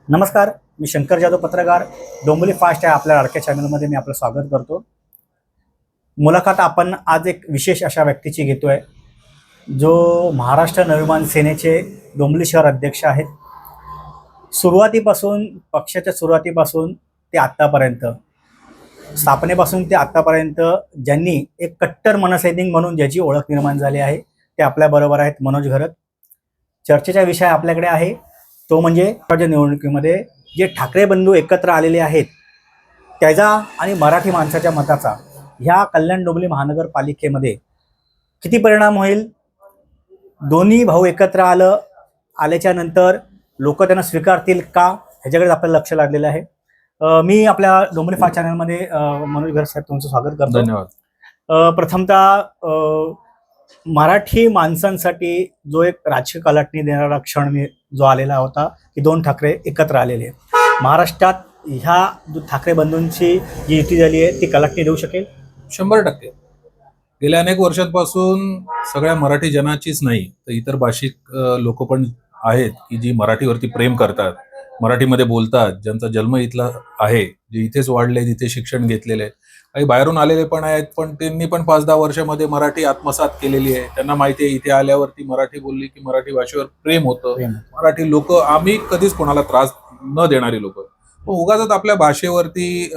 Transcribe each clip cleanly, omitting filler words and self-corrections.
नमस्कार, मी शंकर जाधव पत्रकार. डोंबिवली फास्ट या आपल्या लाडक्या चॅनलमध्ये मी आपलं स्वागत करतो. मुलाखत आपण आज एक विशेष अशा व्यक्तीची घेतोय जो महाराष्ट्र नवनिर्माण सेनेचे डोंबिवली शहर अध्यक्ष आहेत. सुरुवातीपासून पक्षाच्या सुरुवातीपासून ते आत्तापर्यंत, स्थापनेपासून ते आत्तापर्यंत ज्यांनी एक कट्टर मनसैनिक म्हणून ज्याची ओळख निर्माण झाली आहे ते आपल्याबरोबर आहेत. मनोज घरत. चर्चेचा विषय आपल्याकडे आहे तो म्हणजे राज्य निवडणुकीमध्ये जे ठाकरे बंधू एकत्र आलेले आहेत त्याचा आणि मराठी माणसाच्या मताचा ह्या कल्याण डोंबिवली महानगरपालिकेमध्ये किती परिणाम होईल. दोन्ही भाऊ एकत्र आल्याच्या नंतर लोक त्यांना स्वीकारतील का, ह्याच्याकडे आपल्याला लक्ष लागलेलं आहे. मी आपल्या डोंबिवली फास्ट चॅनलमध्ये मनोज घरत साहेब तुमचं स्वागत करतो. धन्यवाद. प्रथमतः मराठी माणसांसाठी जो एक राजकीय कलाटणी देणारा क्षण जो आलेला होता की दोन ठाकरे एकत्र आलेले. महाराष्ट्रात ह्या ठाकरे बंधूंची जी युती झाली आहे ती कलाटणी देऊ शकेल? 100%. गेल्या अनेक वर्षांपासून सगळ्या मराठी जनाचीच नाही तर इतर भाषिक लोक पण आहेत की जी मराठीवरती प्रेम करतात, मराठीमध्ये बोलतात, ज्यांचा जन्म इथला आहे, जे इथेच वाढले, तिथे शिक्षण घेतलेले आहेत. काही बाहेरून आलेले पण आहेत, पण त्यांनी पण 5-10 वर्षामध्ये मराठी आत्मसात केलेली आहे. त्यांना माहिती आहे इथे आल्यावरती मराठी बोलली की मराठी भाषेवर प्रेम होतं. मराठी लोक, आम्ही कधीच कोणाला त्रास न देणारी लोक. उगाच आपल्या भाषेवरती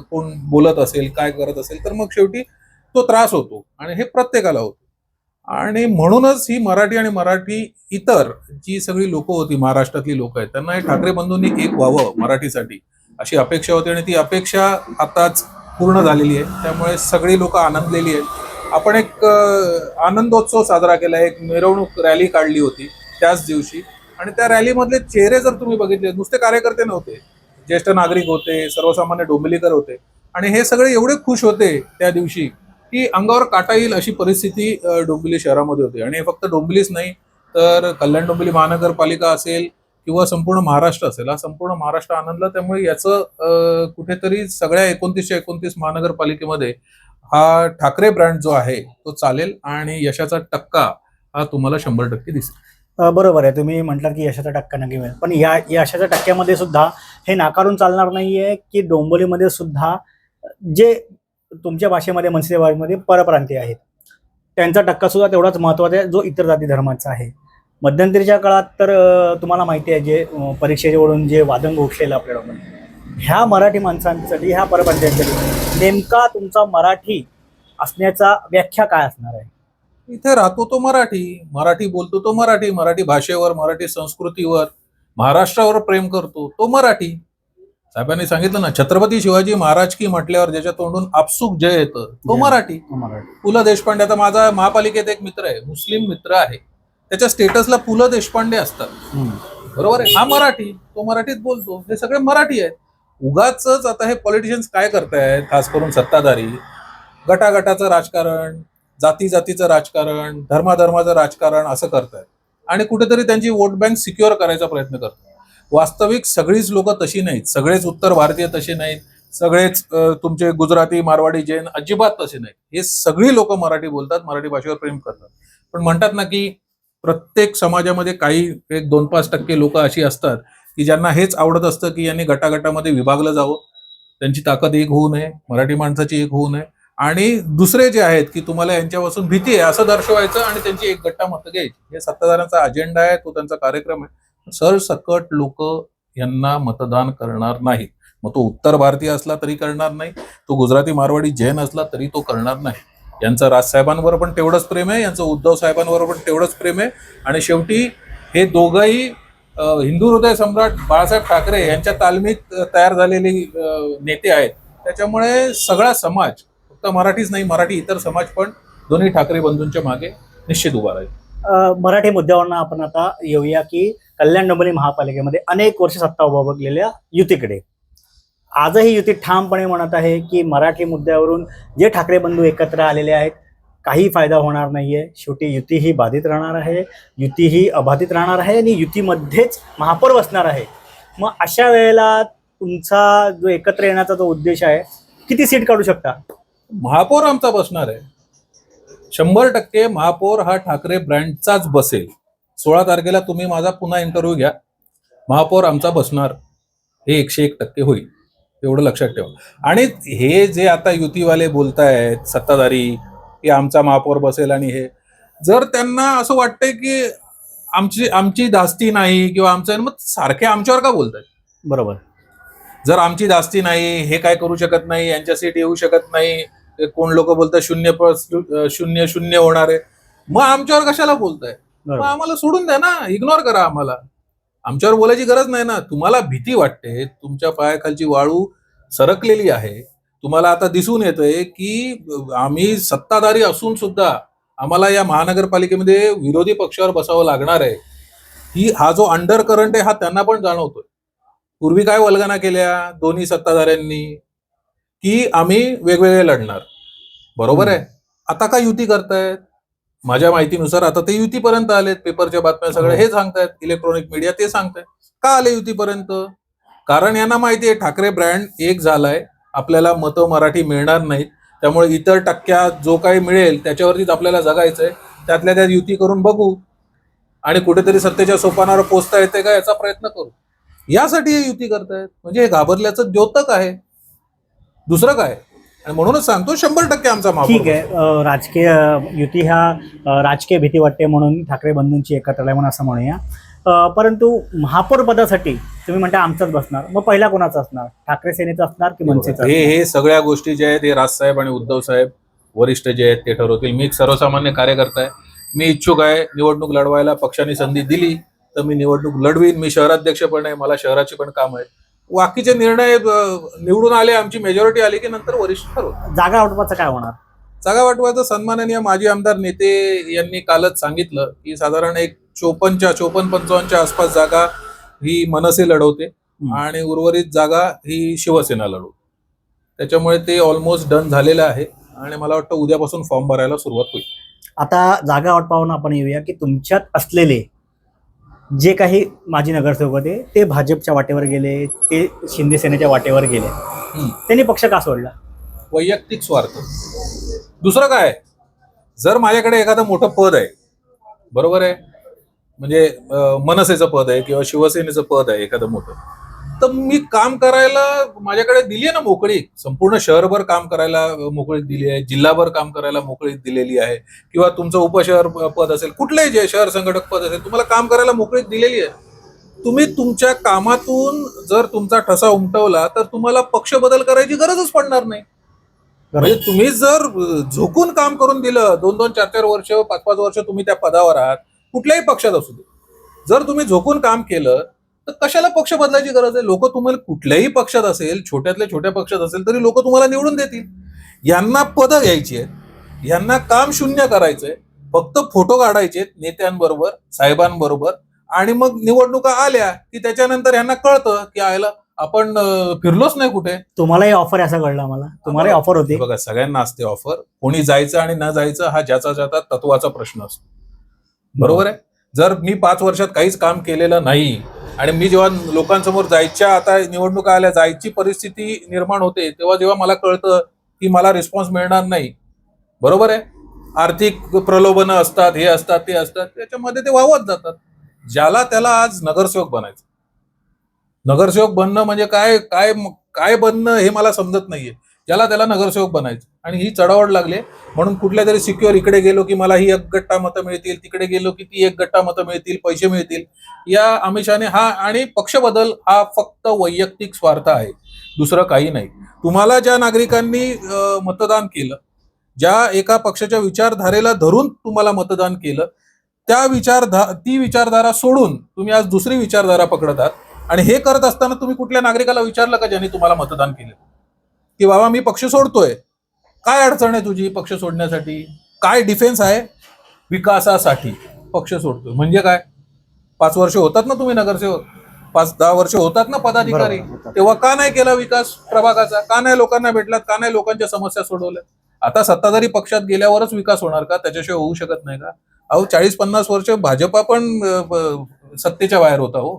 कोण बोलत असेल, काय करत असेल तर मग शेवटी तो त्रास होतो आणि हे प्रत्येकाला होतो. आणि म्हणूनच ही मराठी आणि मराठी इतर जी सगळी लोक होती, महाराष्ट्रातली लोक आहेत, त्यांना हे ठाकरे बंधूंनी एक व्हावं मराठीसाठी अशी अपेक्षा होती आणि ती अपेक्षा आताच पूर्ण झालेली आहे. त्यामुळे सगळी लोक आनंदलेली आहेत. आपण एक आनंदोत्सव साजरा केला, एक मिरवणूक रॅली काढली होती त्याच दिवशी. आणि त्या रॅलीमधले चेहरे जर तुम्ही बघितले, नुसते कार्यकर्ते नव्हते, ज्येष्ठ नागरिक होते, सर्वसामान्य डोंबिवलीकर होते. आणि हे सगळे एवढे खुश होते त्या दिवशी की अंगावर काटा येईल अशी परिस्थिती डोंबिवली शहरामध्ये होती. आणि हे फक्त डोंबिवलीच नाही तर कल्याण डोंबिवली महानगरपालिका असेल किंवा संपूर्ण महाराष्ट्र असेल, हा संपूर्ण महाराष्ट्र आनंदला. त्यामुळे याचं कुठेतरी सगळ्या 29 महानगरपालिकेमध्ये हा ठाकरे ब्रँड जो आहे तो चालेल आणि यशाचा टक्का हा तुम्हाला 100% दिसेल. बरोबर आहे, तुम्ही म्हटलं की यशाचा टक्का नक्की मिळेल. पण या यशाच्या टक्क्यामध्ये सुद्धा हे नाकारून चालणार नाहीये की डोंबिवलीमध्ये सुद्धा जे तुमच्या भाषेमध्ये मनसे भाषेमध्ये परप्रांतीय आहेत त्यांचा टक्का सुद्धा तेवढाच महत्त्वाचा आहे जो इतर जाती धर्माचा आहे. मध्यंतरीच्या काळात तर तुम्हाला माहिती आहे जे परीक्षेवरून जे वादंग उठलेलं आपल्याला, ह्या मराठी माणसांसाठी, ह्या परप्रांतीयांसाठी नेमका तुमचा मराठी असण्याचा व्याख्या काय असणार आहे? इथे राहतो तो मराठी, मराठी बोलतो तो मराठी, मराठी भाषेवर, मराठी संस्कृतीवर, महाराष्ट्रावर प्रेम करतो तो मराठी. साहेबांनी सांगितलं ना, छत्रपती शिवाजी महाराज की म्हटल्यावर ज्याच्या तोंडून आपसुक जय येतं तो मराठी. पु ल देशपांडे, आता माझा महापालिकेत एक मित्र आहे, मुस्लिम मित्र आहे, त्याच्या स्टेटसला पु ल देशपांडे असतात, बरोबर आहे, हा मराठी, तो मराठीत बोलतो, हे सगळे मराठी आहेत. उगाच आता हे पॉलिटिशियन्स काय करतायत, खास करून सत्ताधारी, गटागटाचं राजकारण, जातीचं राजकारण, धर्माचं राजकारण असं करतायत आणि कुठेतरी त्यांची वोट बँक सिक्युअर करायचा प्रयत्न करतात. वास्तविक सगळीच लोक तशी नाहीत, सगळेच उत्तर भारतीय तसे नाहीत, सगळेच तुमचे गुजराती, मारवाडी, जैन अजिबात तसे नाहीत. हे सगळी लोक मराठी बोलतात, मराठी भाषेवर प्रेम करतात. पण म्हणतात ना की प्रत्येक समाजामध्ये काही 1-2-5% लोक अशी असतात की ज्यांना हेच आवडत असतं की यांनी गटागटामध्ये विभागलं जावं, त्यांची ताकद एक होऊ नये, मराठी माणसाची एक होऊ नये. आणि दुसरे जे आहेत की तुम्हाला यांच्यापासून भीती आहे असं दर्शवायचं आणि त्यांची एक गट्टा मतं घ्यायची. हे सत्ताधाऱ्यांचा अजेंडा आहे, तो त्यांचा कार्यक्रम आहे. सरसकट लोक यांना मतदान करणार नाहीत. मग तो उत्तर भारतीय असला तरी करणार नाही, तो गुजराती, मारवाडी, जैन असला तरी तो करणार नाही. यांचं राजसाहेबांवर पण तेवढंच प्रेम आहे, यांचं उद्धव साहेबांवर पण तेवढंच प्रेम आहे. आणि शेवटी हे दोघंही हिंदू हृदय सम्राट बाळासाहेब ठाकरे यांच्या तालमीत तयार झालेले नेते आहेत. त्याच्यामुळे सगळा समाज, फक्त मराठीच नाही, मराठी इतर समाज पण दोन्ही ठाकरे बंधूंच्या मागे निश्चित उभा राहील. मराठी मुद्द्यावरनं आपण आता येऊया की कल्याण डोंबिवली महापालिकेमध्ये अनेक वर्ष सत्ता उभारलेल्या युतीकडे. आजही युती ठामपणे म्हणत आहे की मराठी मुद्द्यावरून जे ठाकरे बंधू एकत्र आलेले आहेत काही फायदा होणार नाहीये. शेवटी युती ही बाधित राहणार आहे, युती ही अबाधित राहणार आहे आणि युतीमध्येच महापौर बसणार आहे. मग अशा वेळेला तुमचा जो एकत्र येण्याचा जो उद्देश आहे, किती सीट काढू शकता? महापौर आमचा बसणार आहे, 100% महापौर हा ठाकरे ब्रँडचाच बसेल. 16 तारखेला तुम्ही माझा पुन्हा इंटरव्ह्यू घ्या, महापौर आमचा बसणार हे 101% होईल, एवढं लक्षात ठेवा. आणि हे जे आता युतीवाले बोलतायत सत्ताधारी की आमचा महापौर बसेल आणि हे, जर त्यांना असं वाटतंय की आमची धास्ती नाही किंवा आमचं, मग सारखे आमच्यावर का बोलतायत? बरोबर. जर आमची धास्ती नाही, हे काय करू शकत नाही, यांच्या सीट येऊ शकत नाही, कोण लोक बोलतात 0-0 होणार आहे, मग आमच्यावर कशाला बोलताय? मग बरोबर. आम्हाला सोडून द्या ना, इग्नोर करा आम्हाला. आमच्यावर बोलायची गरज नाही ना. तुम्हाला भीती वाटते, तुमच्या पायाखालची वाळू सरकलेली आहे, तुम्हाला आता दिसून येतंय की आम्ही सत्ताधारी असून सुद्धा आम्हाला या महानगरपालिकेमध्ये विरोधी पक्षावर बसावं लागणार आहे. हा जो अंडर करंट आहे हा त्यांना पण जाणवतोय. पूर्वी काय वल्गना केल्या दोन्ही सत्ताधाऱ्यांनी की आम्ही वेगवेगळे लढणार, बरोबर आहे. आता का युती करतायत? माझ्या माहितीनुसार आता ते युतीपर्यंत आलेत. पेपरच्या बातम्या सगळ्या हे सांगतायत, इलेक्ट्रॉनिक मीडिया ते सांगतायत. का आले युतीपर्यंत? कारण यांना माहिती आहे ठाकरे ब्रँड एक झालाय, आपल्याला मतं मराठी मिळणार नाहीत, त्यामुळे इतर टक्क्यात जो काही मिळेल त्याच्यावरतीच आपल्याला जगायचंय. त्यातल्या त्यात युती करून बघू आणि कुठेतरी सत्तेच्या सोपानावर पोचता येते का याचा प्रयत्न करू, यासाठी हे युती करतायत. म्हणजे हे घाबरल्याचं द्योतक आहे, दुसरं काय. आणि म्हणूनच सांगतो 100% आमचा महापौर ठीक आहे. राजकीय युती ह्या राजकीय भीती वाटते म्हणून ठाकरे बंधूंची एकत्र आलाय म्हणून असं म्हणूया. परंतु महापौर पदासाठी तुम्ही म्हणता आमचाच बसणार, मग पहिला कोणाचा असणार? ठाकरे सेनेचा असणार की मनसेचा? हे सगळ्या गोष्टी जे आहेत हे राजसाहेब आणि उद्धव साहेब वरिष्ठ जे आहेत ते ठरवतील. मी एक सर्वसामान्य कार्यकर्ता आहे, मी इच्छुक आहे निवडणूक लढवायला. पक्षाने संधी दिली तर मी निवडणूक लढवीन. मी शहराध्यक्ष पण आहे, मला शहराची पण काम आहे. बाकीचे निर्णय निवडून आले, आमची मेजॉरिटी आली की नंतर वरिष्ठ ठरवतात. जागा वाटपाचं काय होणार? जागा वाटवायचं सन्माननीय माजी आमदार नेते यांनी कालच सांगितलं की साधारण एक 54-55 आसपास जागा ही मनसे लढवते आणि उर्वरित जागा ही शिवसेना लढवते. त्याच्यामुळे ते ऑलमोस्ट डन झालेलं आहे आणि मला वाटतं उद्यापासून फॉर्म भरायला सुरुवात होईल. आता जागा वाटपावरून आपण येऊया की तुमच्यात असलेले जे काही माजी नगरसेवक होते ते भाजपच्या वाटेवर गेले, ते शिंदे सेनेच्या वाटेवर गेले. त्यांनी पक्ष का सोडला? वैयक्तिक स्वार्थ, दुसरं काय. जर माझ्याकडे एखादं मोठं पद आहे, बरोबर आहे, म्हणजे मनसेचं पद आहे किंवा शिवसेनेचं पद आहे एखादं मोठं, तर मी काम करायला माझ्याकडे दिली आहे ना मोकळीक. संपूर्ण शहरभर काम करायला मोकळीक दिली आहे, जिल्हाभर काम करायला मोकळीक दिलेली आहे, किंवा तुमचं उपशहर पद असेल, कुठलंही जे शहर संघटक पद असेल, तुम्हाला काम करायला मोकळीक दिलेली आहे. तुम्ही तुमच्या कामातून जर तुमचा ठसा उमटवला तर तुम्हाला पक्ष बदल करायची गरजच पडणार नाही. म्हणजे तुम्ही जर झोकून काम करून दिलं, 2-2, 4-4 वर्ष, 5-5 वर्ष तुम्ही त्या पदावर आहात, कुठल्याही पक्षात असू दे, जर तुम्ही झोकून काम केलं तर कशाला पक्ष बदलायची गरज आहे? लोक तुम्हाला कुठल्याही पक्षात असेल, छोट्यातल्या छोट्या पक्षात असेल तरी लोक तुम्हाला निवडून देतील. यांना पदं घ्यायची आहेत, यांना काम शून्य करायचंय, फक्त फोटो काढायचे नेत्यांबरोबर, साहेबांबरोबर, आणि मग निवडणुका आल्या की त्याच्यानंतर यांना कळतं की आयला आपण फिरलोच नाही कुठे. तुम्हालाही ऑफर असं कळलं मला, तुम्हालाही ऑफर होती? बघा, सगळ्यांना असते ऑफर. कोणी जायचं आणि न जायचं हा ज्याचा ज्याचा तत्वाचा प्रश्न असतो, बरोबर आहे. जर मी 5 वर्षात काहीच काम केलेलं नाही आणि मी जेव्हा लोकांसमोर जायच्या, आता निवडणुका आल्या, जायची परिस्थिती निर्माण होते, तेव्हा जेव्हा मला कळतं की मला रिस्पॉन्स मिळणार नाही, बरोबर आहे, आर्थिक प्रलोभनं असतात, हे असतात, ते असतात, त्याच्यामध्ये ते वावत जातात. ज्याला त्याला आज नगरसेवक बनायचं, नगरसेवक बनणं म्हणजे काय काय काय बनणं हे मला समजत नाहीये. ज्याला त्याला नगरसेवक बनायचं आणि ही चढावड लागले म्हणून कुठल्या तरी सिक्युअर, इकडे गेलो की मला ही 1 गट्टा मतं मिळतील, तिकडे गेलो की ती 1 गट्टा मतं मिळतील, पैसे मिळतील, या आमिषाने हा. आणि पक्ष बदल हा फक्त वैयक्तिक स्वार्थ आहे, दुसरं काही नाही. तुम्हाला ज्या नागरिकांनी मतदान केलं, ज्या एका पक्षाच्या विचारधारेला धरून तुम्हाला मतदान केलं, ती विचारधारा सोडून तुम्ही आज दुसरी विचारधारा पकडत आहात. आणि हे करत असताना तुम्ही कुठल्या नागरिकाला विचारलं का ज्यांनी तुम्हाला मतदान केलं की बाबा मी पक्ष सोडतोय, काय अडचण आहे तुझी पक्ष सोडण्यासाठी, काय डिफेन्स आहे विकासासाठी पक्ष सोडतोय? म्हणजे काय, 5 वर्ष होतात ना तुम्ही नगरसेवक, 5-10 वर्ष होतात ना पदाधिकारी, तेव्हा का नाही केला विकास प्रभागाचा? का नाही लोकांना भेटलात? का नाही लोकांच्या समस्या सोडवल्या? आता सत्ताधारी पक्षात गेल्यावरच विकास होणार का? त्याच्याशिवाय होऊ शकत नाही का? अहो, 40-50 वर्ष भाजपा पण सत्तेच्या बाहेर होता, हो,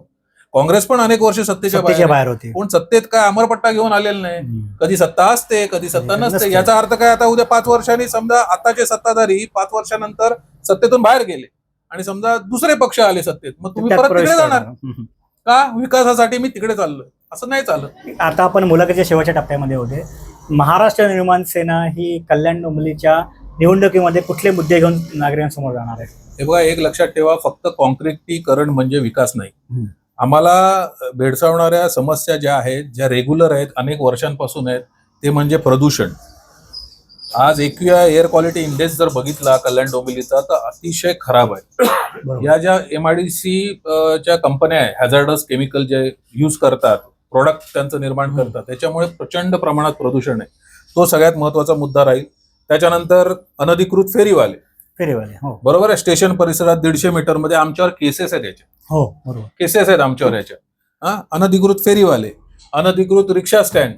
काँग्रेस पण अनेक वर्ष सत्तेच्या बाहेर होती. कोण सत्तेत काय अमरपट्टा घेऊन आलेला नाही. कधी सत्ता असते, कधी सत्ता नसते. याचा अर्थ काय, आता उद्या 5 वर्षांनी समजा आताचे सत्ताधारी 5 वर्षानंतर सत्तेतून बाहेर गेले आणि समजा दुसरे पक्ष आले सत्तेत, मग तुम्ही परत तिकडे जाणार. का विकासासाठी मी तिकडे चाललोय, असं नाही चालत. आता आपण मुलाखतीच्या शेवटच्या टप्प्यामध्ये होते. महाराष्ट्र निर्माण सेना ही कल्याण डोंबिवलीच्या निवडणुकीमध्ये कुठले मुद्दे घेऊन नागरिकांसमोर जाणार आहे? हे बघा, एक लक्षात ठेवा, फक्त कॉन्क्रिटीकरण म्हणजे विकास नाही. आम्हाला भेडसावणाऱ्या समस्या ज्या आहेत, ज्या रेग्युलर आहेत, अनेक वर्षांपासून आहेत, ते म्हणजे प्रदूषण. आज एकूया एअर क्वालिटी इंडेक्स जर बघितला कल्याण डोंबिवलीचा तर अतिशय खराब आहे. बरोबर. या ज्या MIDC च्या कंपन्या आहे, हॅझार्डस केमिकल जे यूज करतात, प्रोडक्ट त्यांचं निर्माण करतात, त्याच्यामुळे प्रचंड प्रमाणात प्रदूषण आहे. तो सगळ्यात महत्वाचा मुद्दा राहील. त्याच्यानंतर अनधिकृत फेरीवाले, हो बरोबर आहे, स्टेशन परिसरात 150 मीटरमध्ये आमच्यावर केसेस आहेत, याच्या हो बरोबर केसेस आहेत आमच्यावर याच्या. अनधिकृत फेरीवाले, अनधिकृत रिक्षा स्टँड,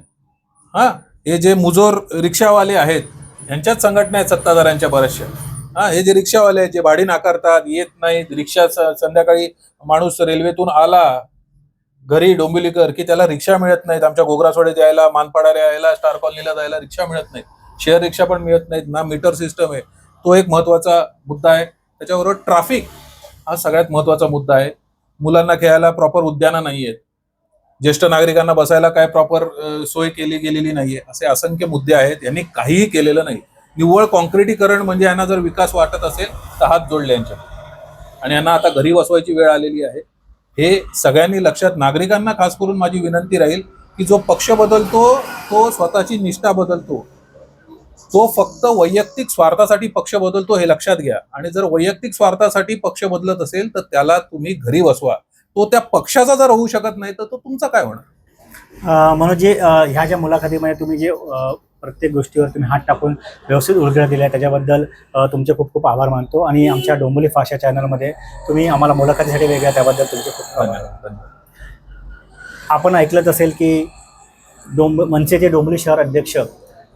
हे जे मुजोर रिक्षावाले आहेत, यांच्याच संघटना आहेत सत्ताधाऱ्यांच्या बऱ्याचशा. हे जे रिक्षावाले आहेत, जे भाडी नाकारतात, येत नाहीत रिक्षा, संध्याकाळी माणूस रेल्वेतून आला घरी डोंबिवलीकर की त्याला रिक्षा मिळत नाहीत. आमच्या घोगरासवाडीत यायला, मानपाड्याला यायला, स्टार कॉलनीला जायला रिक्षा मिळत नाहीत, शेअर रिक्षा पण मिळत नाहीत, ना मीटर सिस्टम आहे. तो एक महत्वाचा मुद्दा आहे. त्याच्याबरोबर ट्रॅफिक हा सगळ्यात महत्वाचा मुद्दा आहे. मुलांना खेळायला प्रॉपर उद्यानं नाही आहेत, ज्येष्ठ नागरिकांना बसायला काय प्रॉपर सोय केली गेलेली नाहीये. असे असंख्य मुद्दे आहेत. यांनी काहीही केलेलं नाही. निव्वळ कॉन्क्रिटीकरण म्हणजे यांना जर विकास वाटत असेल तर हात जोडले यांच्या, आणि यांना आता घरी बसवायची वेळ आलेली आहे. हे सगळ्यांनी लक्षात, नागरिकांना खास करून माझी विनंती राहील की जो पक्ष बदलतो तो स्वतःची निष्ठा बदलतो, तो फक्त वैयक्तिक स्वार्थासाठी पक्ष बदलतो, हे लक्षात घ्या. आणि जर वैयक्तिक स्वार्थासाठी पक्ष बदलत असेल तर त्याला तुम्ही घरी बसवा. तो त्या पक्षाचा जर होऊ शकत नाही तर तो तुमचा काय होणार? म्हणून जे ह्या ज्या मुलाखतीमध्ये तुम्ही जे प्रत्येक गोष्टीवर तुम्ही हात टाकून व्यवस्थित उलगडा दिला त्याच्याबद्दल तुमचे खूप खूप आभार मानतो. आणि आमच्या डोंबिवली फास्ट या चॅनलमध्ये तुम्ही आम्हाला मुलाखतीसाठी वेगळ्या, त्याबद्दल तुमचे खूप आभार. आपण ऐकलंच असेल की मनसेचे डोंबिवली शहर अध्यक्ष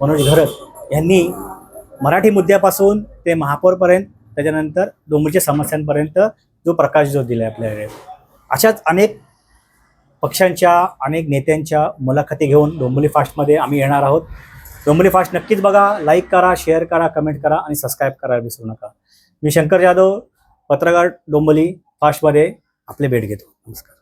मनोज घरत यांनी मराठी मुद्द्यापासून ते महापौरपर्यंत, त्याच्यानंतर डोंबिवलीच्या समस्यांपर्यंत जो प्रकाश जो दिला आहे आपल्याकडे, अशाच अनेक पक्षांच्या, अनेक नेत्यांच्या मुलाखती घेऊन डोंबिवली फास्टमध्ये आम्ही येणार आहोत. डोंबिवली फास्ट नक्कीच बघा, लाईक करा, शेअर करा, कमेंट करा आणि सबस्क्राईब करायला विसरू नका. मी शंकर जाधव, पत्रकार, डोंबिवली फास्टमध्ये आपले भेट घेतो. नमस्कार.